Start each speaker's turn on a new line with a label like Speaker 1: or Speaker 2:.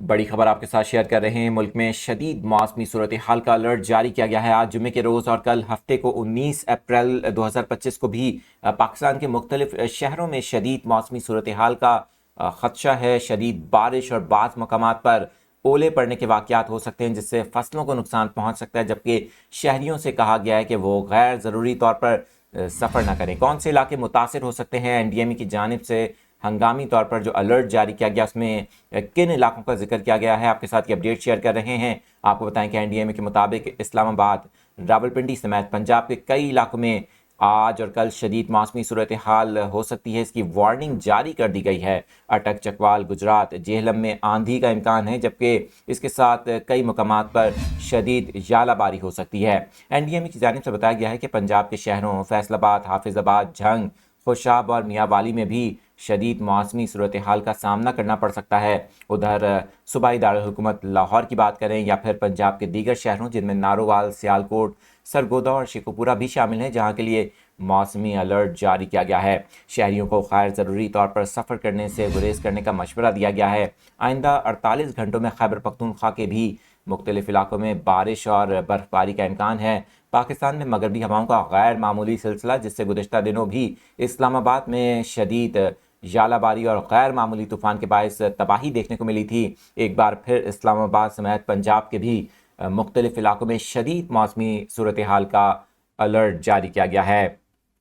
Speaker 1: بڑی خبر آپ کے ساتھ شیئر کر رہے ہیں۔ ملک میں شدید موسمی صورتحال کا الرٹ جاری کیا گیا ہے۔ آج جمعے کے روز اور کل ہفتے کو 19 اپریل 2025 کو بھی پاکستان کے مختلف شہروں میں شدید موسمی صورتحال کا خدشہ ہے۔ شدید بارش اور بعض مقامات پر اولے پڑنے کے واقعات ہو سکتے ہیں، جس سے فصلوں کو نقصان پہنچ سکتا ہے، جبکہ شہریوں سے کہا گیا ہے کہ وہ غیر ضروری طور پر سفر نہ کریں۔ کون سے علاقے متاثر ہو سکتے ہیں؟ این ڈی ایم ای کی جانب سے ہنگامی طور پر جو الرٹ جاری کیا گیا، اس میں کن علاقوں کا ذکر کیا گیا ہے، آپ کے ساتھ یہ اپڈیٹ شیئر کر رہے ہیں۔ آپ کو بتائیں کہ این ڈی ایم ای کے مطابق اسلام آباد، راولپنڈی سمیت پنجاب کے کئی علاقوں میں آج اور کل شدید موسمی صورتحال ہو سکتی ہے۔ اس کی وارننگ جاری کر دی گئی ہے۔ اٹک، چکوال، گجرات، جہلم میں آندھی کا امکان ہے، جبکہ اس کے ساتھ کئی مقامات پر شدید ژالہ باری ہو سکتی ہے۔ این ڈی ایم ای کی جانب سے بتایا گیا ہے کہ پنجاب کے شہروں فیصل آباد، حافظ آباد، جھنگ، خوشاب اور میاں والی میں بھی شدید موسمی صورتحال کا سامنا کرنا پڑ سکتا ہے۔ ادھر صوبائی دارالحکومت لاہور کی بات کریں یا پھر پنجاب کے دیگر شہروں جن میں نارووال، سیالکوٹ، سرگودا اور شیخوپورہ بھی شامل ہیں، جہاں کے لیے موسمی الرٹ جاری کیا گیا ہے۔ شہریوں کو غیر ضروری طور پر سفر کرنے سے گریز کرنے کا مشورہ دیا گیا ہے۔ آئندہ 48 گھنٹوں میں خیبر پختونخوا کے بھی مختلف علاقوں میں بارش اور برف باری کا امکان ہے۔ پاکستان میں مغربی ہواؤں کا غیر معمولی سلسلہ، جس سے گزشتہ دنوں بھی اسلام آباد میں شدید ژالہ باری اور غیر معمولی طوفان کے باعث تباہی دیکھنے کو ملی تھی، ایک بار پھر اسلام آباد سمیت پنجاب کے بھی مختلف علاقوں میں شدید موسمی صورتحال کا الرٹ جاری کیا گیا ہے۔